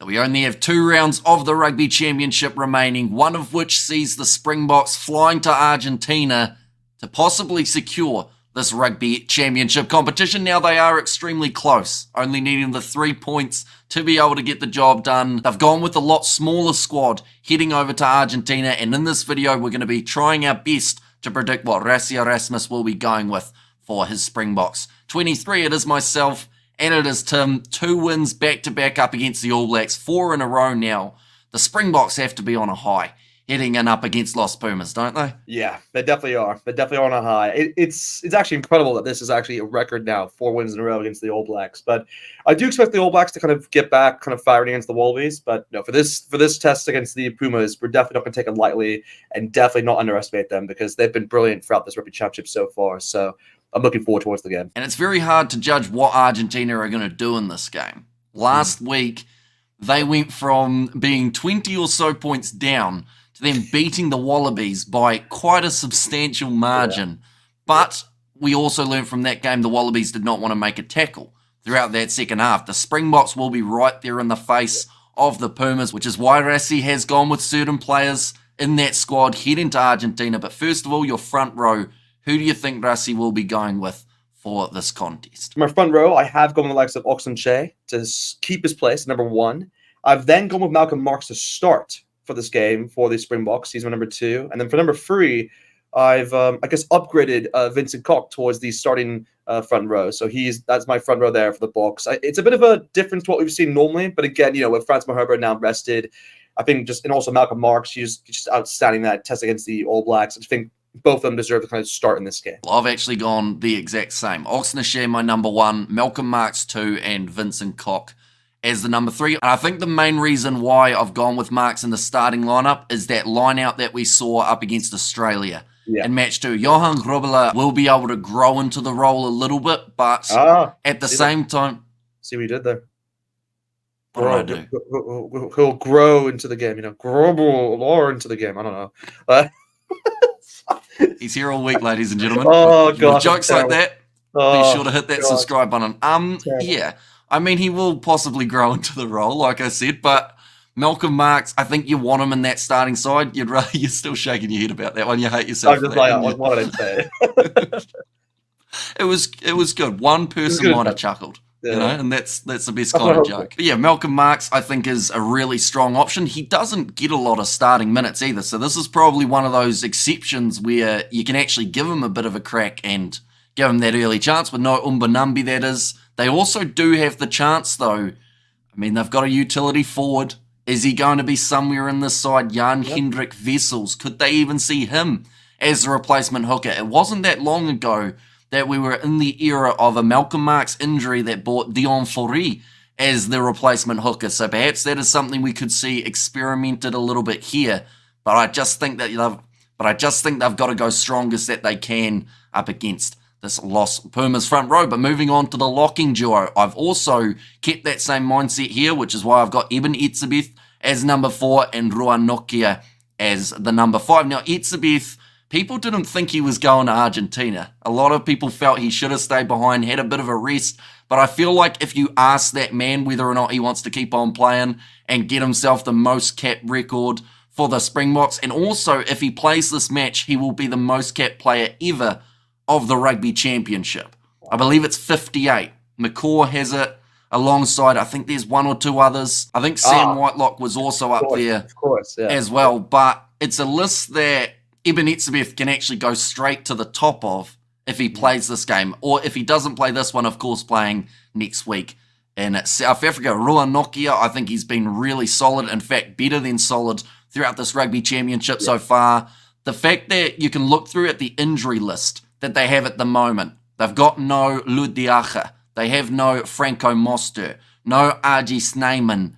we only have 2 rounds of the Rugby Championship remaining, one of which sees the Springboks flying to Argentina to possibly secure this Rugby Championship competition. Now they are extremely close, only needing the 3 points to be able to get the job done. They've gone with a lot smaller squad heading over to Argentina, and in this video we're going to be trying our best to predict what Rassie Erasmus will be going with for his Springboks. 23, it is myself, and it is Tim. 2 wins back-to-back up against the All Blacks, 4 in a row now. The Springboks have to be on a high, heading in up against Los Pumas, don't they? Yeah, they definitely are. They're definitely on a high. It's actually incredible that this is actually a record now, 4 wins in a row against the All Blacks. But I do expect the All Blacks to kind of get back, kind of firing against the Wallabies. But no, for this test against the Pumas, we're definitely not going to take it lightly and definitely not underestimate them because they've been brilliant throughout this Rugby Championship so far. So I'm looking forward towards the game. And it's very hard to judge what Argentina are going to do in this game. Last week, they went from being 20 or so points down to them beating the Wallabies by quite a substantial margin. Yeah. But we also learned from that game the Wallabies did not want to make a tackle throughout that second half. The Springboks will be right there in the face of the Pumas, which is why Rassie has gone with certain players in that squad heading to Argentina. But first of all, your front row. Who do you think Rassie will be going with for this contest? My front row, I have gone with the likes of Oxenche to keep his place, number 1. I've then gone with Malcolm Marx to start for this game for the Springboks. He's my number 2. And then for number 3, I've, upgraded Vincent Koch towards the starting front row. So that's my front row there for the Boks. It's a bit of a difference to what we've seen normally. But again, with Franz Maherber now rested, I think and also Malcolm Marx, he's just outstanding that test against the All Blacks. I think both of them deserve to kind of start in this game. Well, I've actually gone the exact same. Oxenche, my number 1, Malcolm Marx 2, and Vincent Koch as the number 3. And I think the main reason why I've gone with Marx in the starting lineup is that line out that we saw up against Australia in match 2. Johan Grobler will be able to grow into the role a little bit, but at the same time... See what you did there. What did I do? He'll grow into the game, grow into the game. I don't know. He's here all week, ladies and gentlemen. Oh, God. Jokes like that, be sure to hit that subscribe button. Yeah, I mean, he will possibly grow into the role, like I said, but Malcolm Marx, I think you want him in that starting side. You're still shaking your head about that one. You hate yourself. I'm just like, what did I say? It was good. One person might have chuckled. Yeah. And that's the best kind of joke. But yeah, Malcolm Marx, I think, is a really strong option. He doesn't get a lot of starting minutes either, so this is probably one of those exceptions where you can actually give him a bit of a crack and give him that early chance with no Umbanambi, that is. They also do have the chance, though. I mean, they've got a utility forward. Is he going to be somewhere in this side? Jan-Hendrik Wessels. Could they even see him as the replacement hooker? It wasn't that long ago that we were in the era of a Malcolm Marx injury that brought Dion Fourie as the replacement hooker. So perhaps that is something we could see experimented a little bit here. But I just think they've got to go strongest that they can up against this Los Pumas front row. But moving on to the locking duo, I've also kept that same mindset here, which is why I've got Eben Etzebeth as number 4 and Ruan Nokia as the number 5. Now, Etzebeth, people didn't think he was going to Argentina. A lot of people felt he should have stayed behind, had a bit of a rest. But I feel like if you ask that man whether or not he wants to keep on playing and get himself the most cap record for the Springboks, and also if he plays this match, he will be the most cap player ever of the Rugby Championship. I believe it's 58. McCaw has it alongside, I think there's 1 or 2 others. I think Sam Whitelock was also up there as well. But it's a list that Eben Etzebeth can actually go straight to the top of if he plays this game. Or if he doesn't play this one, of course, playing next week in South Africa. Ruan Nokia, I think he's been really solid. In fact, better than solid throughout this Rugby Championship so far. The fact that you can look through at the injury list that they have at the moment. They've got no Ludiacha. They have no Franco Moster. No RG Snyman.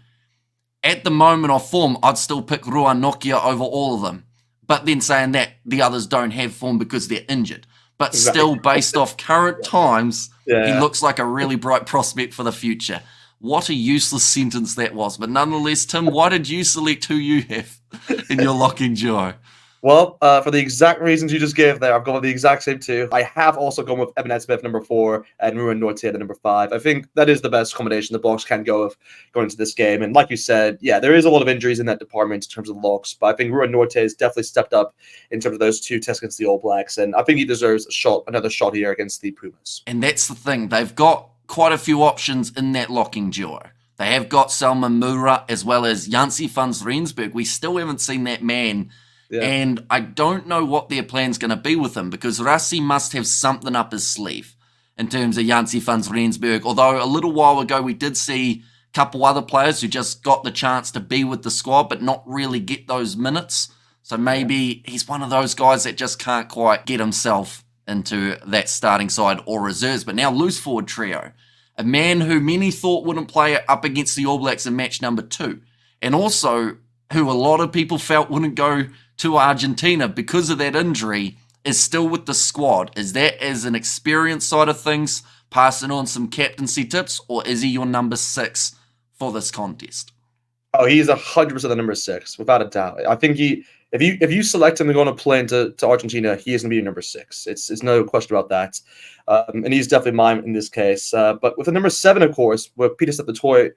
At the moment of form, I'd still pick Ruan Nokia over all of them. But then saying that, the others don't have form because they're injured. But still, based off current times, he looks like a really bright prospect for the future. What a useless sentence that was. But nonetheless, Tim, why did you select who you have in your locking duo? Well, for the exact reasons you just gave there, I've gone with the exact same two. I have also gone with Evan Smith, number 4, and Ruben Norte at the number 5. I think that is the best combination the Boks can go with going into this game. And like you said, yeah, there is a lot of injuries in that department in terms of locks, but I think Ruben Norte has definitely stepped up in terms of those 2 tests against the All Blacks, and I think he deserves another shot here against the Pumas. And that's the thing. They've got quite a few options in that locking duo. They have got Salman Mura as well as Jansi van Rensburg. We still haven't seen that man. Yeah. And I don't know what their plan's going to be with him, because Rassi must have something up his sleeve in terms of Jansi van Rensburg. Although a little while ago we did see a couple other players who just got the chance to be with the squad but not really get those minutes. So maybe he's one of those guys that just can't quite get himself into that starting side or reserves. But now loose forward trio. A man who many thought wouldn't play up against the All Blacks in match number 2. And also who a lot of people felt wouldn't go to Argentina because of that injury, is still with the squad. Is that as an experience side of things, passing on some captaincy tips, or is he your number 6 for this contest? Oh, he's 100% the number 6, without a doubt. I think if you select him to go on a plane to Argentina, he is going to be your number 6. It's no question about that. And he's definitely mine in this case. But with the number 7, of course, with Peter Step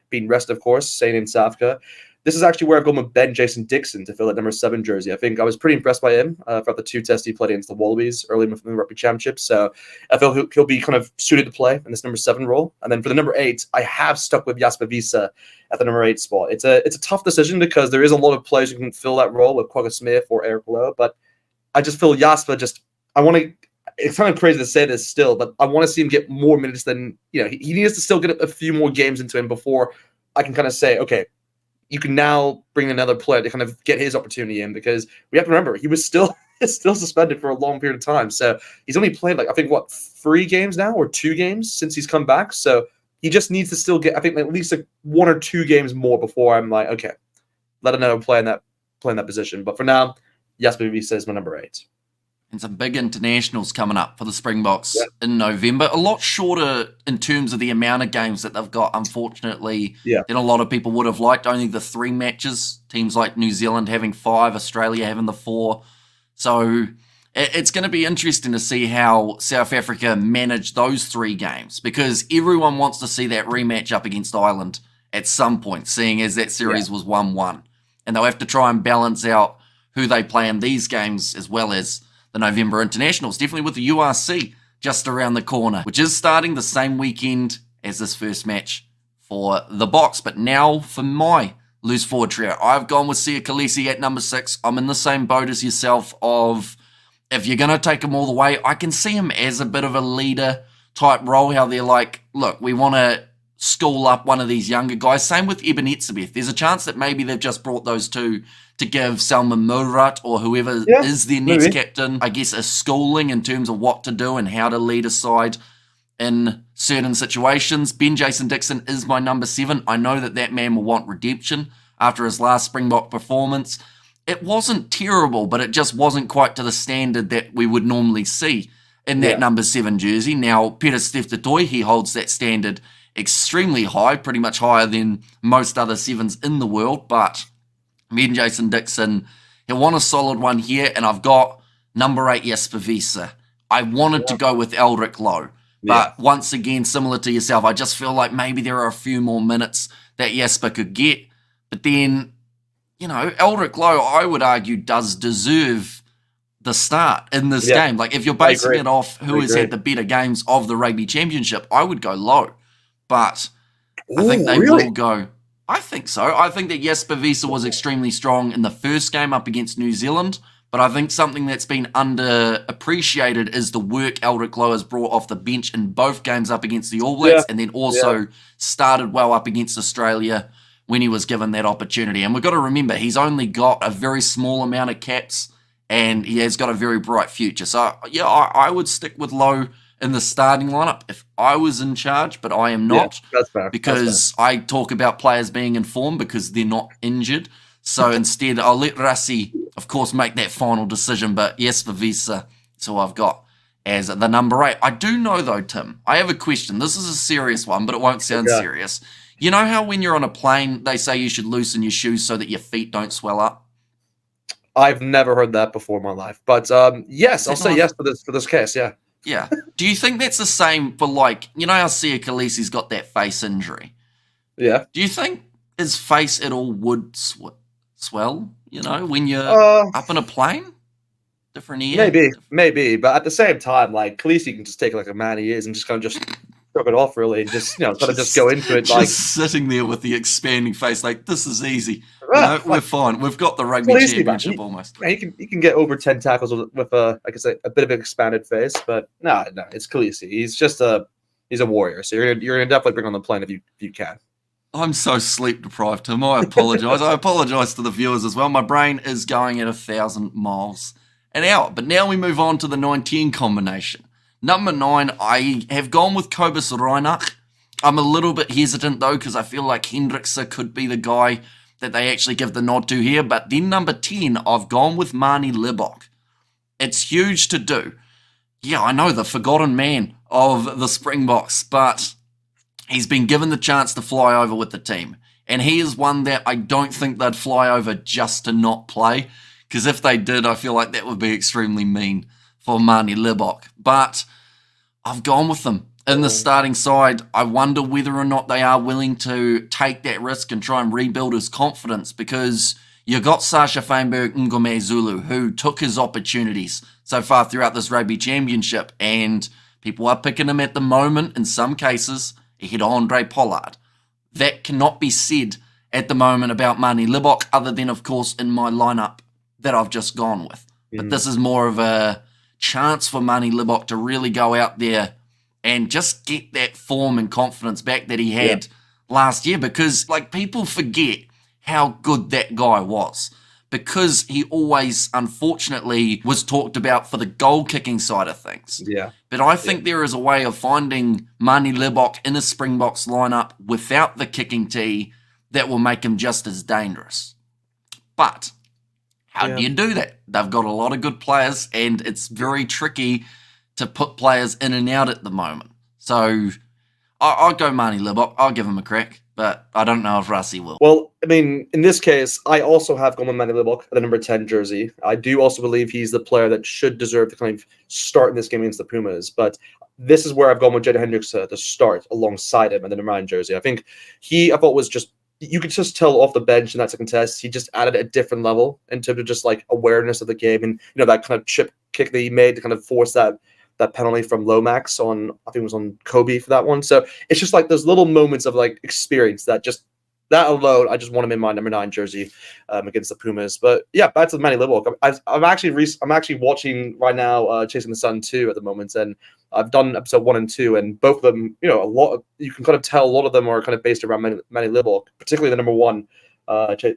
being rested, of course, staying in South Africa, this is actually where I've gone with Ben-Jason Dixon to fill that number 7 jersey. I think I was pretty impressed by him throughout the 2 tests he played against the Wallabies early in the Rugby Championship. So I feel he'll be kind of suited to play in this number 7 role. And then for the number 8, I have stuck with Jasper Wiese at the number 8 spot. It's a tough decision because there is a lot of players who can fill that role with Quagga Smith or Eric Lowe. But I just feel Jasper it's kind of crazy to say this still, but I want to see him get more minutes than, he needs to still get a few more games into him before I can kind of say, okay, you can now bring another player to kind of get his opportunity in, because we have to remember he was still suspended for a long period of time. So he's only played 3 games now or 2 games since he's come back. So he just needs to still get, I think, at least 1 or 2 games more before I'm like, okay, let another play in that position. But for now, Jasper Wiese is my number 8. And some big internationals coming up for the Springboks in November. A lot shorter in terms of the amount of games that they've got, unfortunately, than a lot of people would have liked. Only the 3 matches. Teams like New Zealand having 5, Australia having the 4. So it's going to be interesting to see how South Africa manage those 3 games, because everyone wants to see that rematch up against Ireland at some point, seeing as that series was 1-1. And they'll have to try and balance out who they play in these games as well as the November internationals, definitely with the URC just around the corner, which is starting the same weekend as this first match for the Boks. But now for my loose forward trio, I've gone with Sia Khaleesi at number 6. I'm in the same boat as yourself of, if you're going to take him all the way, I can see him as a bit of a leader type role, how they're like, look, we want to school up one of these younger guys. Same with Eben Etzebeth. There's a chance that maybe they've just brought those 2 to give Salman Murat or whoever is their next captain, I guess, a schooling in terms of what to do and how to lead a side in certain situations. Ben-Jason Dixon is my number 7. I know that man will want redemption after his last Springbok performance. It wasn't terrible, but it just wasn't quite to the standard that we would normally see in that number 7 jersey. Now, Peter Steph he holds that standard extremely high, pretty much higher than most other 7s in the world, but Ben-Jason Dixon, he'll want a solid one here, and I've got number 8, Jasper Wiese. I wanted to go with Eldrick Lowe, but once again, similar to yourself, I just feel like maybe there are a few more minutes that Jasper could get. But then, Eldrick Lowe, I would argue, does deserve the start in this game. Like, if you're basing it off who has had the better games of the Rugby Championship, I would go Lowe. But I think they will go. I think so. I think that Jasper Wiese was extremely strong in the first game up against New Zealand, but I think something that's been underappreciated is the work Eldrick Lowe has brought off the bench in both games up against the All Blacks, and then also started well up against Australia when he was given that opportunity. And we've got to remember, he's only got a very small amount of caps, and he has got a very bright future. So, yeah, I would stick with Lowe in the starting lineup if I was in charge, but I am not. That's fair. Because I talk about players being informed because they're not injured. So instead, I'll let Rassi, of course, make that final decision. But yes, for Wiese, that's who I've got as the number 8. I do know, though, Tim, I have a question. This is a serious one, but it won't sound serious. You know how when you're on a plane, they say you should loosen your shoes so that your feet don't swell up? I've never heard that before in my life. But yes, I'll say yes for this case. Yeah. Yeah. Do you think that's the same for like, you know how Sia Khaleesi's got that face injury? Yeah. Do you think his face at all would swell, you know, when you're up in a plane? Different ear? Maybe. But at the same time, like, Khaleesi can just take it like a man he is and just kind of just shrug it off, really, and just, you know, kind of just go into it. Like, just sitting there with the expanding face, like, this is easy. You know, we're fine. We've got the Rugby Championship almost. He can get over 10 tackles with like I say, a bit of an expanded face, but no, it's Khaleesi. He's just he's a warrior. So you're gonna definitely bring on the plane if you can. I'm so sleep deprived, Tim. I apologize. I apologize to the viewers as well. My brain is going at 1,000 miles an hour. But now we move on to the 9-10 combination. Number 9, I have gone with Kobus Reinach. I'm a little bit hesitant though, because I feel like Hendrickse could be the guy that they actually give the nod to here. But then number 10, I've gone with Manie Libbok. It's huge to do. Yeah, I know, the forgotten man of the Springboks, but he's been given the chance to fly over with the team. And he is one that I don't think they'd fly over just to not play. Because if they did, I feel like that would be extremely mean for Manie Libbok. But I've gone with them in the starting side. I wonder whether or not they are willing to take that risk and try and rebuild his confidence, because you got Sasha Feinberg Ngome Zulu, who took his opportunities so far throughout this Rugby Championship, and people are picking him at the moment, in some cases, ahead of Andre Pollard. That cannot be said at the moment about Manie Libbok, other than, of course, in my lineup that I've just gone with. But this is more of a chance for Manie Libbok to really go out there and just get that form and confidence back that he had last year, because like people forget how good that guy was, because he always unfortunately was talked about for the goal kicking side of things. But I think there is a way of finding Manie Libbok in a Springboks lineup without the kicking tee that will make him just as dangerous. But how do you do that? They've got a lot of good players, and it's very tricky to put players in and out at the moment. So I'll go Manie Libbok. I'll give him a crack, but I don't know if Rassi will. Well, I mean, in this case, I also have gone with Manie Libbok, the number 10 jersey. I do also believe he's the player that should deserve to kind of start in this game against the Pumas. But this is where I've gone with Jaden Hendrickse to start alongside him in the number 9 jersey. I think I thought was just, you could just tell off the bench in that second test, he just added a different level in terms of just like awareness of the game, and you know, that kind of chip kick that he made to kind of force that penalty from Lomax on, I think it was on Kobe for that one. So it's just like those little moments of like experience that that alone, I just want him in my number 9 jersey against the Pumas. But yeah, back to Manie Libbok. I'm actually watching right now Chasing the Sun 2 at the moment, and I've done episode 1 and 2, and both of them, you know, you can kind of tell a lot of them are kind of based around Manie Libbok, particularly the number 1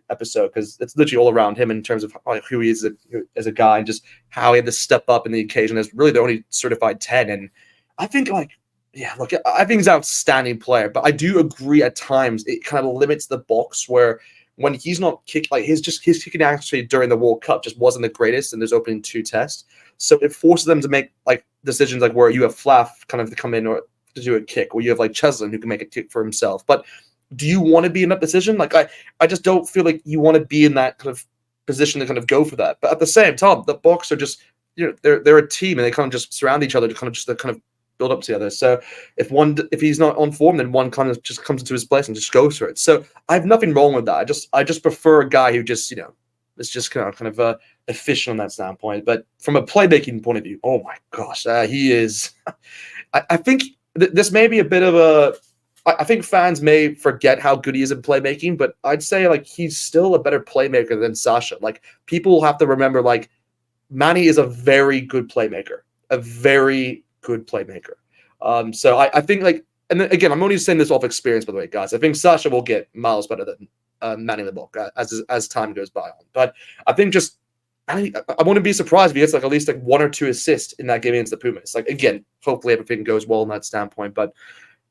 episode, because it's literally all around him in terms of who he is as a guy, and just how he had to step up in the occasion as really the only certified 10. And I think I think he's an outstanding player, but I do agree at times it kind of limits the box where when he's not kicking, like his kicking actually during the World Cup just wasn't the greatest in those opening 2 tests. So it forces them to make like decisions like where you have Flaff kind of to come in or to do a kick, or you have like Cheslin who can make a kick for himself. But do you want to be in that position? Like I just don't feel like you want to be in that kind of position to kind of go for that. But at the same time, the Boks are just, you know, they're a team, and they kind of just surround each other to kind of build up together. So if he's not on form, then one kind of just comes into his place and just goes for it. So I have nothing wrong with that. I just prefer a guy who just, you know, is just kind of efficient on that standpoint. But from a playmaking point of view, oh my gosh, he is. I think this may be a bit of a. I think fans may forget how good he is in playmaking, but I'd say like he's still a better playmaker than Sasha. Like people have to remember, like Manie is a very good playmaker, a very good playmaker. So I think like, and then, again, I'm only saying this off experience, by the way, guys. I think Sasha will get miles better than Manie Libbok as time goes by on. But I think I wouldn't be surprised if he gets like at least like 1 or 2 assists in that game against the Pumas. Like again, hopefully everything goes well in that standpoint, but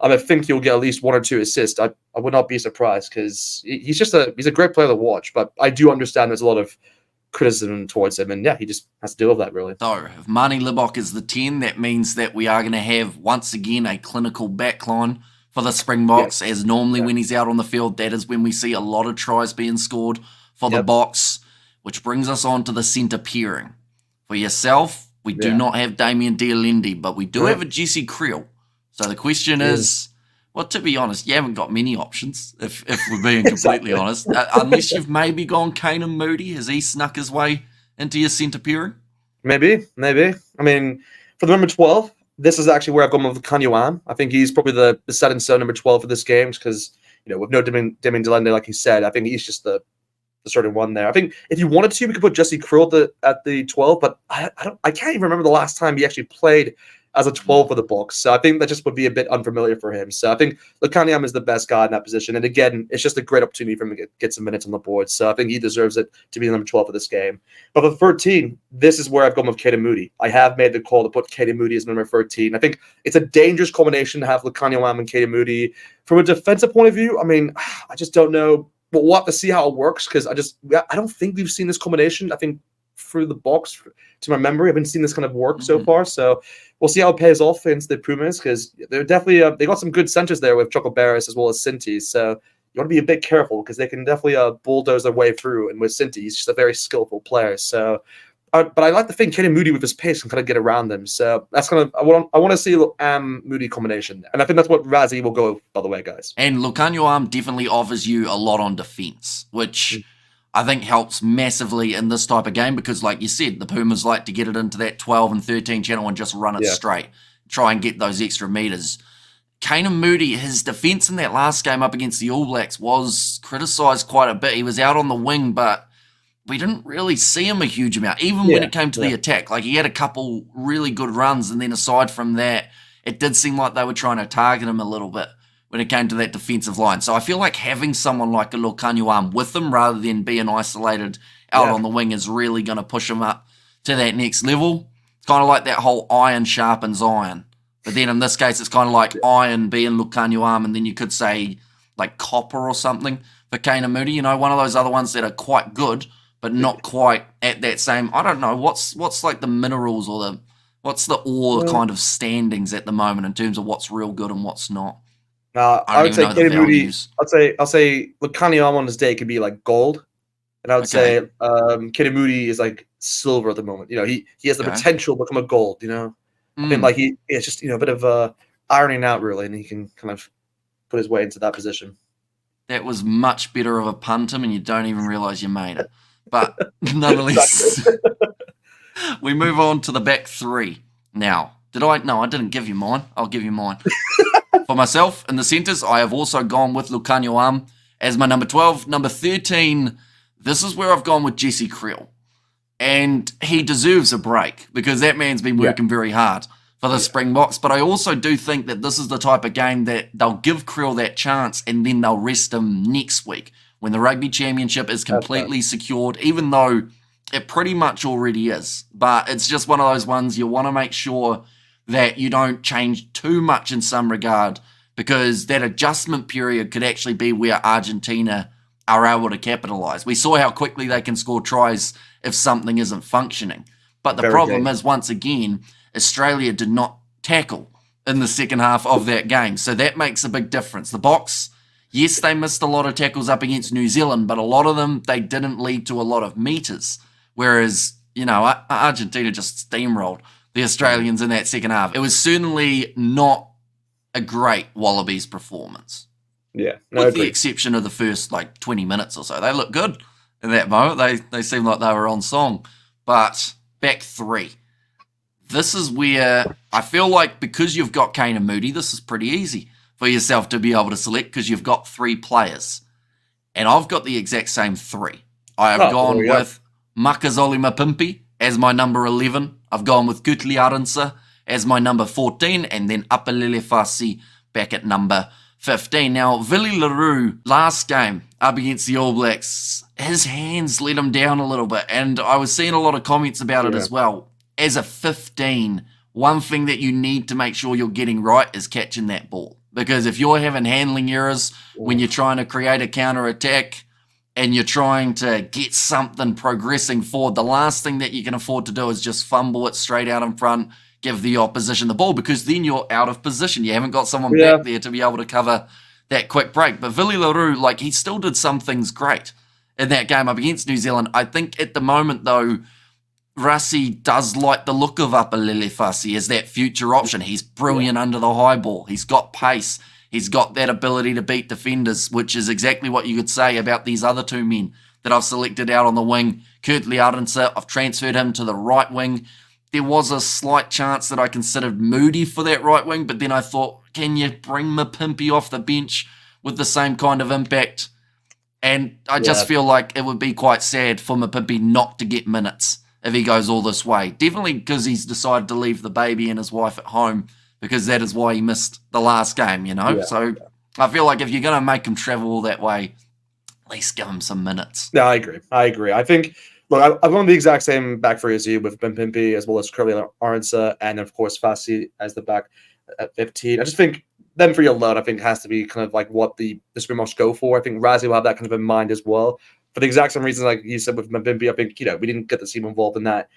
I think he'll get at least 1 or 2 assists. I would not be surprised, because he's a great player to watch. But I do understand there's a lot of criticism towards him, and yeah, he just has to deal with that, really. So if Manie Libbok is the 10, that means that we are going to have once again a clinical backline for the Springboks, as normally when he's out on the field, that is when we see a lot of tries being scored for the Boks. which brings us on to the centre pairing. For yourself, we do not have Damien Dialendi, but we do have a Jesse Creel. So the question is, well, to be honest, you haven't got many options, if we're being completely honest. Unless you've maybe gone Kane Moody. Has he snuck his way into your centre pairing? Maybe. I mean, for the number 12, this is actually where I've gone with Kanyuan. I think he's probably the set in stone number 12 for this game because, with no Damien Dialendi, like you said, I think he's just the certain one there. I think if you wanted to, we could put Jesse Creel at the 12, but I can't even remember the last time he actually played as a 12 for the Bucks. So I think that just would be a bit unfamiliar for him. So I think Lukanyam is the best guy in that position. And again, it's just a great opportunity for him to get some minutes on the board. So I think he deserves it to be the number 12 of this game. But for 13, this is where I've gone with Kaden Moody. I have made the call to put Kaden Moody as number 13. I think it's a dangerous combination to have Lukanyam and Kaden Moody. From a defensive point of view, I mean, I just don't know. But we'll have to see how it works because I don't think we've seen this combination. I think through the box, to my memory, I've been seeing this kind of work so far. So we'll see how it pays off against the Pumas because they're definitely they got some good centers there with Choco Barris as well as Sinti. So you want to be a bit careful because they can definitely bulldoze their way through. And with Sinti, he's just a very skillful player. So, but I like to think Kaden Moody with his pace can kind of get around them. So that's kind of I want to see Moody combination, and I think that's what Razzie will go. By the way, guys. And Lukanyuam definitely offers you a lot on defense, which I think helps massively in this type of game because, like you said, the Pumas like to get it into that 12 and 13 channel and just run it straight, try and get those extra meters. Kane Moody, his defense in that last game up against the All Blacks was criticised quite a bit. He was out on the wing, but we didn't really see him a huge amount, even when it came to the attack. Like, he had a couple really good runs, and then aside from that, it did seem like they were trying to target him a little bit when it came to that defensive line. So I feel like having someone like a Lukanyuam with him rather than being isolated out on the wing is really going to push him up to that next level. It's kind of like that whole iron sharpens iron. But then in this case, it's kind of like iron being Lukanyuam, and then you could say like copper or something for Kane Moody. One of those other ones that are quite good, but not quite at that same, I don't know, what's like the minerals or what's the ore kind of standings at the moment in terms of what's real good and what's not? I would say Kaden Moody. I'll say Lukanyuam on his day could be like gold, and I would say Kaden Moody is like silver at the moment. He has the potential to become a gold. I think like it's just a bit of ironing out really, and he can kind of put his way into that position. That was much better of a pun, Tim, and you don't even realize you made it. But nonetheless, we move on to the back three. Now, No, I didn't give you mine. I'll give you mine. For myself, in the centres, I have also gone with Lukanyuam as my number 12. Number 13, this is where I've gone with Jesse Creel. And he deserves a break because that man's been working very hard for the Springboks. But I also do think that this is the type of game that they'll give Creel that chance and then they'll rest him next week when the Rugby Championship is completely secured, even though it pretty much already is. But it's just one of those ones you want to make sure that you don't change too much in some regard because that adjustment period could actually be where Argentina are able to capitalise. We saw how quickly they can score tries if something isn't functioning. But the problem is, once again, Australia did not tackle in the second half of that game. So that makes a big difference. The Box, yes, they missed a lot of tackles up against New Zealand, but a lot of them, they didn't lead to a lot of meters. Whereas, Argentina just steamrolled the Australians in that second half. It was certainly not a great Wallabies performance. Yeah. With the exception of the first 20 minutes or so. They looked good in that moment. They seemed like they were on song. But back three. This is where I feel like because you've got Kane and Moody, this is pretty easy for yourself to be able to select because you've got three players. And I've got the exact same three. I have gone with Makazole Mapimpi as my number 11. I've gone with Kutli Arinsa as my number 14, and then Apalele Fasi back at number 15. Now, Willie Leroux, last game up against the All Blacks, his hands let him down a little bit, and I was seeing a lot of comments about it as well. As a 15, one thing that you need to make sure you're getting right is catching that ball. Because if you're having handling errors when you're trying to create a counter-attack and you're trying to get something progressing forward, the last thing that you can afford to do is just fumble it straight out in front, give the opposition the ball, because then you're out of position. You haven't got someone back there to be able to cover that quick break. But Willie Leroux, he still did some things great in that game up against New Zealand. I think at the moment, though, Rassie does like the look of Apalele Fasi as that future option. He's brilliant under the high ball. He's got pace. He's got that ability to beat defenders, which is exactly what you could say about these other two men that I've selected out on the wing. Kurtley Arendse, I've transferred him to the right wing. There was a slight chance that I considered Moody for that right wing, but then I thought, can you bring Mapimpi off the bench with the same kind of impact? And I just feel like it would be quite sad for Mapimpi not to get minutes if he goes all this way. Definitely because he's decided to leave the baby and his wife at home, because that is why he missed the last game, you know? So I feel like if you're going to make him travel all that way, at least give him some minutes. Yeah, I agree. I think, look, I've gone the exact same back three as you with Mapimpi as well as Kurtley Arendse and, of course, Fasi as the back at 15. I just think them three alone, I think, has to be kind of like what the Springboks go for. I think Rassie will have that kind of in mind as well. For the exact same reasons, like you said with Mapimpi, I think, we didn't get to see him involved in that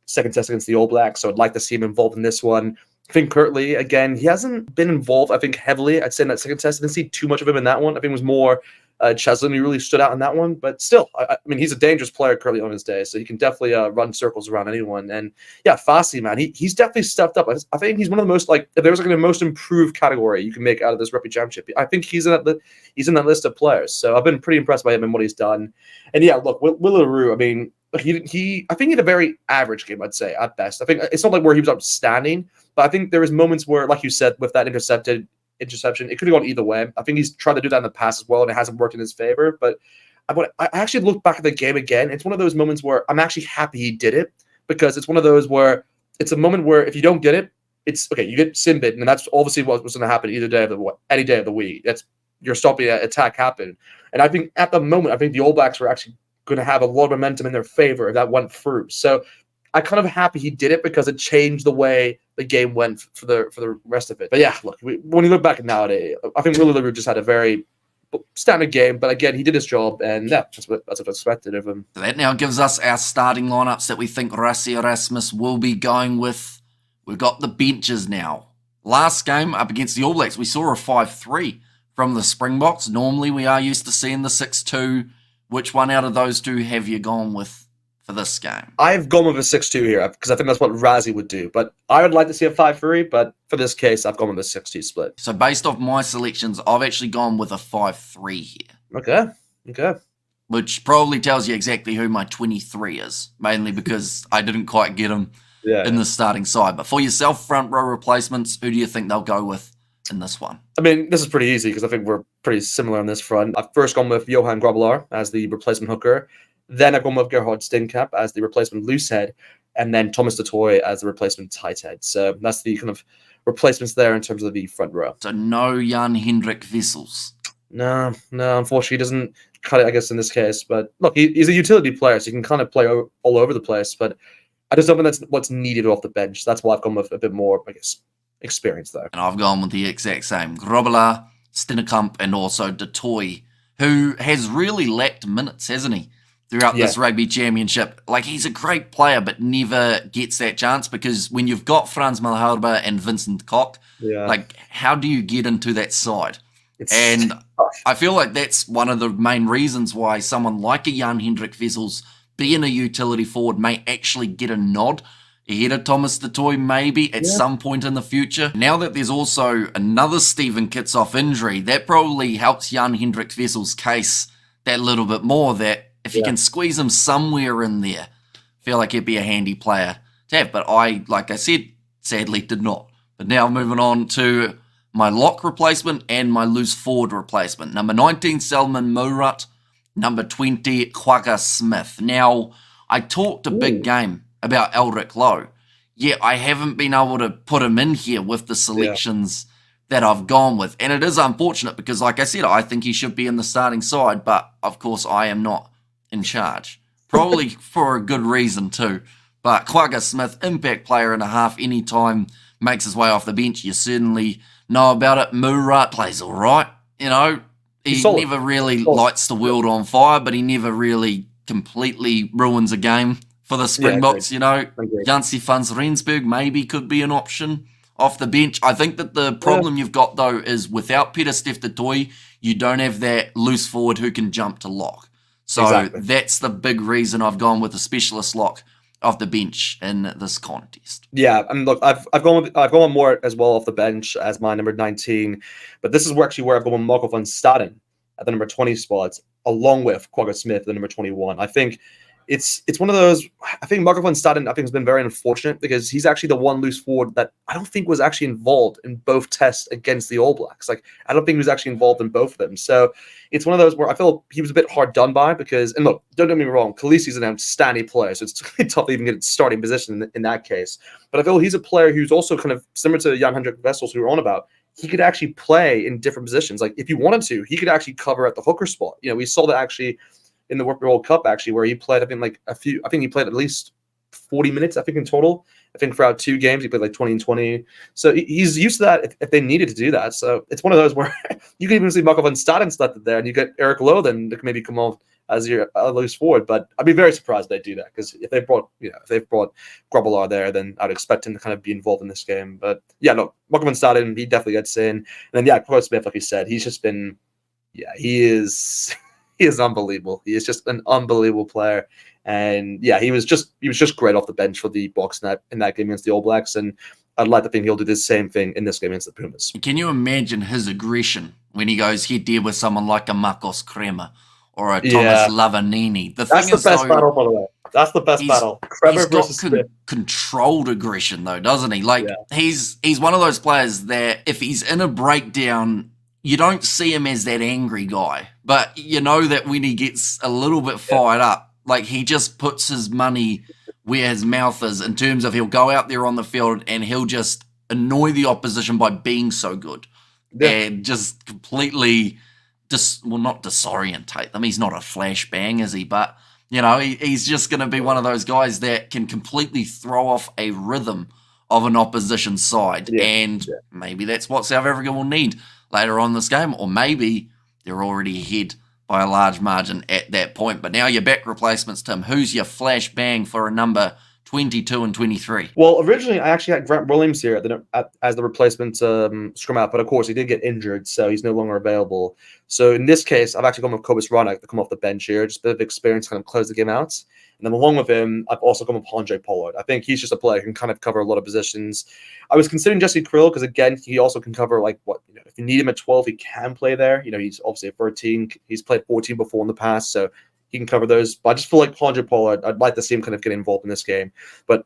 second test against the All Blacks, so I'd like to see him involved in this one. I think Kurtley, again, he hasn't been involved, I think, heavily. I'd say in that second test, I didn't see too much of him in that one. I think it was more Cheslin who really stood out in that one. But still, I mean, he's a dangerous player, Kurtley, on his day, so he can definitely run circles around anyone. And yeah, Fasi, man, he's definitely stepped up. I think he's one of the most, like, if there was like the most improved category you can make out of this Rugby Championship, I think he's in that list of players. So I've been pretty impressed by him and what he's done. And yeah, look, Willaroo, I mean, I think he had a very average game, I'd say, at best. I think it's not like where he was outstanding, but I think there was moments where, like you said, with that interception, it could have gone either way. I think he's tried to do that in the past as well, and it hasn't worked in his favor. But I actually looked back at the game again. It's one of those moments where I'm actually happy he did it, because it's one of those where it's a moment where if you don't get it, it's okay. You get sin bitten, and that's obviously what was going to happen any day of the week. You're stopping an attack happen. And I think at the moment, I think the All Blacks were actually going to have a lot of momentum in their favor if that went through. So I kind of happy he did it, because it changed the way the game went for the rest of it. But yeah, look, when you look back at nowadays, I think Willaroo just had a very standard game. But again, he did his job, and yeah, that's what I expected of him. So that now gives us our starting lineups that we think Rassie Erasmus will be going with. We've got the benches now. Last game up against the All Blacks, we saw a 5-3 from the Springboks. Normally, we are used to seeing the 6-2. Which one out of those two have you gone with for this game? I've gone with a 6-2 here, because I think that's what Rassie would do. But I would like to see a 5-3, but for this case, I've gone with a 6-2 split. So based off my selections, I've actually gone with a 5-3 here. Okay. Which probably tells you exactly who my 23 is, mainly because I didn't quite get him in the starting side. But for yourself, front row replacements, who do you think they'll go with in this one? I mean, this is pretty easy, because I think we're pretty similar on this front. I've first gone with Johan Grobbelaar as the replacement hooker. Then I've gone with Gerhard Steenkamp as the replacement loosehead. And then Thomas du Toit as the replacement tight head. So that's the kind of replacements there in terms of the front row. So no Jan Hendrik Wissels. No, unfortunately, he doesn't cut it, I guess, in this case. But look, he's a utility player, so he can kind of play all over the place. But I just don't think that's what's needed off the bench. That's why I've gone with a bit more, I guess, experience there. And I've gone with the exact same. Grobbelaar, Steenkamp, and also du Toit, who has really lacked minutes, hasn't he, throughout this Rugby Championship? Like, he's a great player, but never gets that chance, because when you've got Frans Malherbe and Vincent Koch, like, how do you get into that side? And tough. I feel like that's one of the main reasons why someone like a Jan Hendrik Wissels, being a utility forward, may actually get a nod ahead of Thomas du Toit maybe at some point in the future. Now that there's also another Stephen Kitsoff injury, that probably helps Jan Hendrik Wissels' case that little bit more, that if you can squeeze him somewhere in there, I feel like he'd be a handy player to have. But I, like I said, sadly did not. But now moving on to my lock replacement and my loose forward replacement. Number 19, Salman Murat. Number 20, Quagga Smith. Now, I talked a big game about Eldrick Lowe. Yeah, I haven't been able to put him in here with the selections that I've gone with. And it is unfortunate, because, like I said, I think he should be in the starting side. But, of course, I am not in charge. Probably for a good reason, too. But Quagga Smith, impact player and a half, anytime makes his way off the bench, you certainly know about it. Murat plays all right. You know, he never really lights the world on fire, but he never really completely ruins a game for the Springboks. You know, Jansi van Rensburg maybe could be an option off the bench. I think that the problem you've got, though, is without Peter Steph du Toit, you don't have that loose forward who can jump to lock. So that's the big reason I've gone with the specialist lock off the bench in this contest. Yeah, I mean, look, I've gone with more as well off the bench as my number 19, but this is where I've gone with Marco van Staden at the number 20 spot, along with Quagga Smith at the number 21. I think it's one of those. I think Marco van Staden has been very unfortunate because he's actually the one loose forward that I don't think was actually involved in both tests against the All Blacks. Like, I don't think he was actually involved in both of them. So it's one of those where I feel he was a bit hard done by because, and look, don't get me wrong, Khaleesi's an outstanding player, so it's tough to even get a starting position in that case. But I feel he's a player who's also kind of similar to Jan Hendrik Wessels, who we're on about. He could actually play in different positions. Like, if he wanted to, he could actually cover at the hooker spot. You know, we saw that actually in the World Cup, actually, where he played, I think he played at least 40 minutes, I think, in total. I think throughout 2 games, he played like 20 and 20. So he's used to that if they needed to do that. So it's one of those where you can even see Marco van Staden selected there, and you get Eric Lowe then that can maybe come off as your loose forward. But I'd be very surprised if they do that, because if they've brought Grobbelaar there, then I'd expect him to kind of be involved in this game. But yeah, no, Marco van Staden, he definitely gets in. And then yeah, Quagga Smith, like you said, he's just been, he is unbelievable. He is just an unbelievable player. And yeah, he was just great off the bench for the Boks in that game against the All Blacks, and I'd like to think he'll do the same thing in this game against the Pumas. Can you imagine his aggression when he goes head-to-head with someone like a Marcos Kremer or a Thomas Lavanini? That's the best battle, by the way. That's the best battle. Kremer versus Smith. Controlled aggression, though, doesn't he? Like, he's one of those players that if he's in a breakdown, you don't see him as that angry guy, but you know that when he gets a little bit fired up, like, he just puts his money where his mouth is in terms of he'll go out there on the field and he'll just annoy the opposition by being so good and just completely not disorientate them. He's not a flashbang, is he? But, you know, he's just going to be one of those guys that can completely throw off a rhythm of an opposition side. And maybe that's what South Africa will need later on this game, or maybe they're already ahead by a large margin at that point. But now your back replacements, Tim. Who's your flash bang for a number 22 and 23? Well, originally I actually had Grant Williams here as the replacement scrum out, but of course he did get injured, so he's no longer available. So in this case, I've actually gone with Cobus Ronick to come off the bench here, just a bit of experience, kind of close the game out. And then along with him, I've also gone with Andre Pollard. I think he's just a player who can kind of cover a lot of positions. I was considering Jesse Krill because, again, he also can cover, like, if you need him at 12, he can play there. You know, he's obviously at 13. He's played 14 before in the past, so he can cover those. But I just feel like Andre Pollard, I'd like to see him kind of get involved in this game. But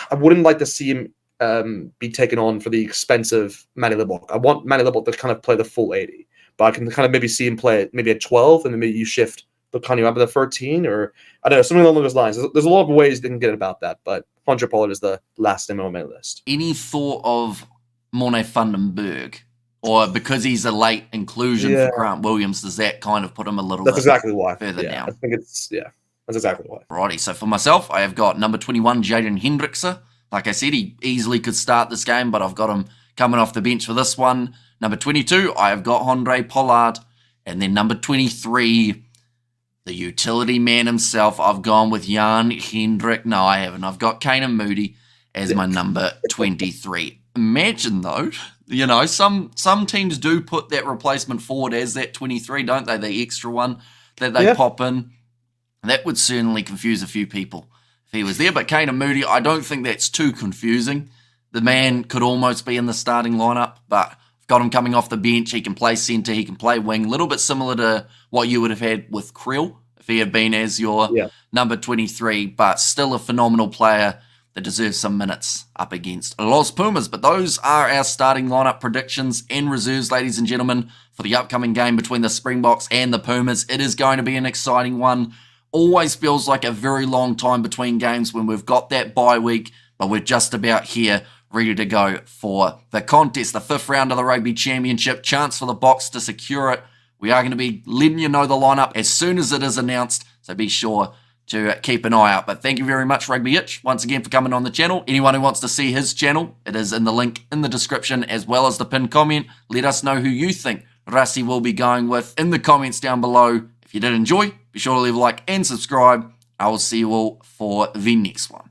I wouldn't like to see him be taken on for the expensive Manny Libbok. I want Manny Libbok to kind of play the full 80. But I can kind of maybe see him play maybe at 12, and then maybe you shift Lukhanyo up to 13, or I don't know, something along those lines. There's a lot of ways they can get about that, but Andre Pollard is the last name on my list. Any thought of Morne van den Berg? Or because he's a late inclusion for Grant Williams, does that kind of put him a little bit further down? I think that's exactly why. Righty, so for myself, I have got number 21, Jaden Hendrickse. Like I said, he easily could start this game, but I've got him coming off the bench for this one. Number 22, I have got Andre Pollard. And then number 23, the utility man himself, I've gone with Jan Hendrik. No, I haven't. I've got Kanan Moody as my number 23. Imagine, though, you know, some teams do put that replacement forward as that 23, don't they? The extra one that they pop in. That would certainly confuse a few people if he was there. But Kanan Moody, I don't think that's too confusing. The man could almost be in the starting lineup, but I've got him coming off the bench. He can play centre, he can play wing. A little bit similar to what you would have had with Krill if he had been as your number 23, but still a phenomenal player that deserves some minutes up against Los Pumas. But those are our starting lineup predictions and reserves, ladies and gentlemen, for the upcoming game between the Springboks and the Pumas. It is going to be an exciting one. Always feels like a very long time between games when we've got that bye week, but we're just about here, ready to go for the contest, the 5th round of the Rugby Championship. Chance for the Boks to secure it. We are going to be letting you know the lineup as soon as it is announced, so be sure to keep an eye out. But thank you very much, Rugbyitch, once again for coming on the channel. Anyone who wants to see his channel, it is in the link in the description as well as the pinned comment. Let us know who you think Rassi will be going with in the comments down below. If you did enjoy, be sure to leave a like and subscribe. I will see you all for the next one.